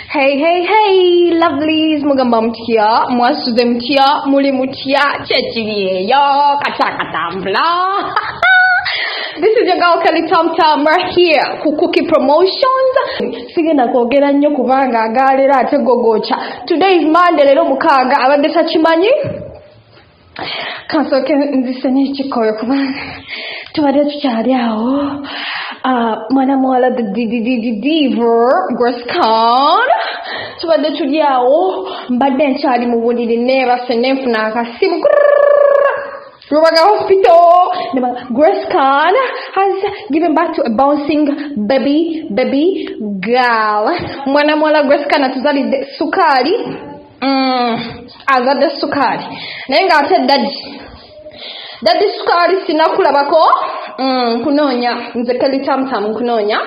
Hey, lovelies, mugamba mutya, mwasuze mutya, muli mutya, chechiriyeyo, katakatambula. This is your girl Kelly Tom Tom right here ku Kookie Promotions. Sigenda kwogera nnyo kubanga agalera ate gogocha. Today is Monday, lero mukaaga abadde takimanyi. Kansoke nzisenye ekikoyo kubanga tubadde tukyali awo. Mwana muwala the diva Grace tubadde tuli awo mbadde nkyali mu buliri neebase nenfuna akasimu Rubaga Hospital. Grace has given birth to a bouncing baby girl. Mwana muwala Grace atuzalidde Sukali. Azadde Sukali. Naye ng'ate Daddy Sukali sinakulabako. Kunonya nze Kelly Tam kunonya.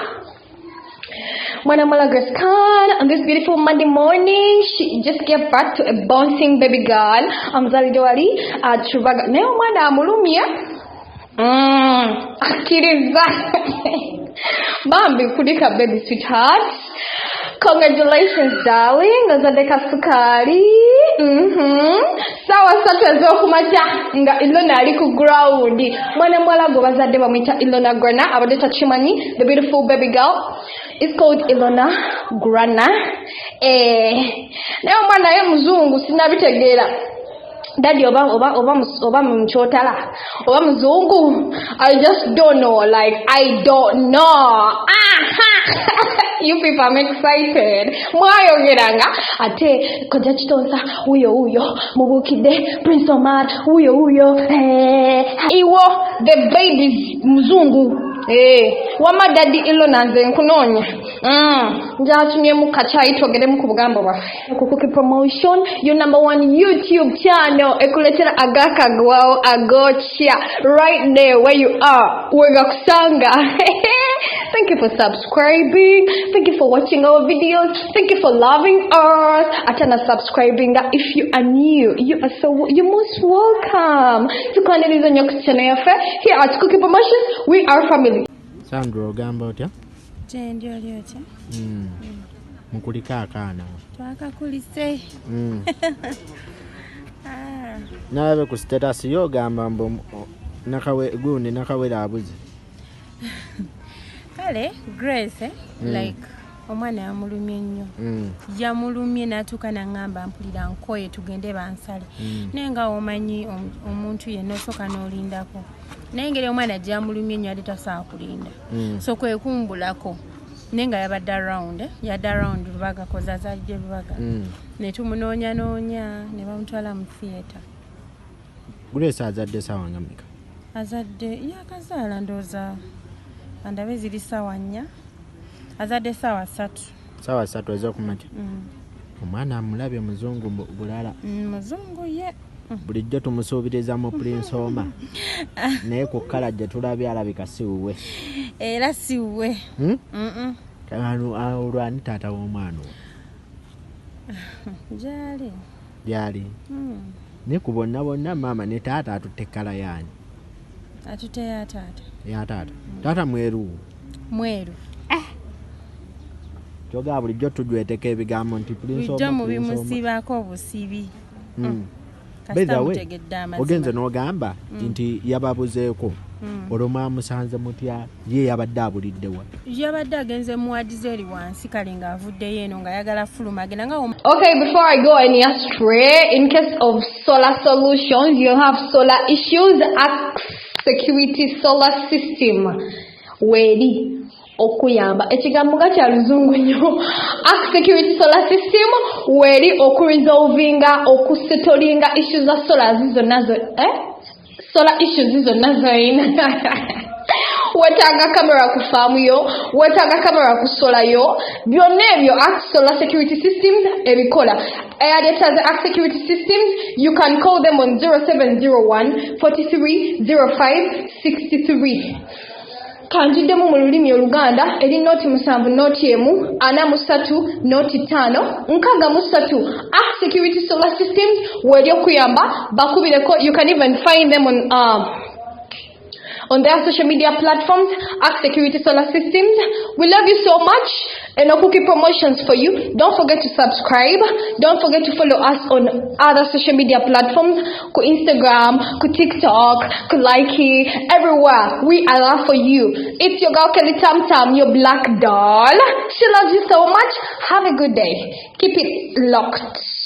Mwana muwala Grace on this beautiful Monday morning, she just gave birth to a bouncing baby girl. Amuzalidde wali Rubaga. Naye omwana amulumya. Akkiriza. Bambi kulika baby sweetheart. Congratulations, darling. Azadde Sukali. Sawa satu ez'okumakya nga Ilona ali ku ground. Mwana muwala gwe bazadde bamuyita Ilona Grana. Abadde takimanyi. The beautiful baby girl is called Ilona Grana. Naye omwana ye muzungu sinabitegeera. Daddy oba mchotala oba mzungu. I just don't know. I don't know. You people, I'm excited. Mwayogeranga ate koja chitonsa uyo mubukide Prince Omar uyo iwo the babies mzungu wama daddy Ilona nze nkunonya njatumye mu kachai twogere mu kubugambo baffe ku Kookie Promotion, your number one YouTube channel ekuletera agaka gwao agocha right there where you are wega kusanga. Thank you for subscribing. Thank you for watching our videos. Thank you for loving us. Atana subscribing. If you are new, you're most welcome to connect on your channel. Here at Kookie Promotions, we are family. Sandro gamba otya? Ndio lyotya. Mukulika akana. Twakakulise. Nawe ku status yo gamba mbo nakawera abuzi. Kale Grace like omwana yamulumye nnyo. Yamulumye natuka nangamba mpulira nkoye tugende bansale. Nenga omanyi omuntu yenna osoka n'olindako. Nengere omwana gyamulumye nnyo ate tasaa kulinda. So kwe kumbulako. Nenga yabadde around Rubaga koza azadde Rubaga. Ne tumunoonya ne bamutwala mu theater. Grace azadde sawa ngamika. Azadde yakazaala ndoza andabe ziri sawa 4. Azadde sawa 3. Sawa 3 ezo kumakya. Omwana amulabye muzungu bulala. Muzungu ye. Bulijjo tumusuubiriza mu Prince Omar. Naye ku kala gye tulabye alabika siwe. Era siwe. Olwani taata w'omwana oyo? Gyali. Ne ku bonna mama ne taata atutte kala yani. Atutte ya taata. Ya taata. Taata mweru. Kyoga bulijjo tujweteko ebigambo nti Prince Omar. Bulijjo mubimusibako obusibi. Ogenze n'ogamba nti yababuzeeko olwo musanze mutya ye yabadde abuliddewa. Yabadde agenze muwadize eri wansi kale ng'avuddeyo eno nga yagala fuluma agenda nga Okay, before I go any astray, in case of solar solutions, you have solar issues, Ask Security Solar System wedi okuyamba ekigambo kya luzungu nnyo. Ask Security Solar System wedi okuresolvinga okusettlinga issues za solar zizo nazo solar issues zizo nazo ina wetaaga kamera ku farm yo, wetaaga kamera ku solar yo, byonna ebyo Ask Solar Security Systems ebikola. Ask Security Systems, you can call them on 0701 43 05 63. Kanjiddemu mu lulimi Oluganda eri noti 7 noti 1 43 noti 5 63. Ask Security Solar Systems weri okuyamba bakubireko. You can even find them on their social media platforms, Arc Security Solar Systems. We love you so much. And no Kookie promotions for you. Don't forget to subscribe. Don't forget to follow us on other social media platforms. Ku Instagram, ku TikTok, ku Likey, everywhere. We are there for you. It's your girl Kelly Tam Tam, your black doll. She loves you so much. Have a good day. Keep it locked.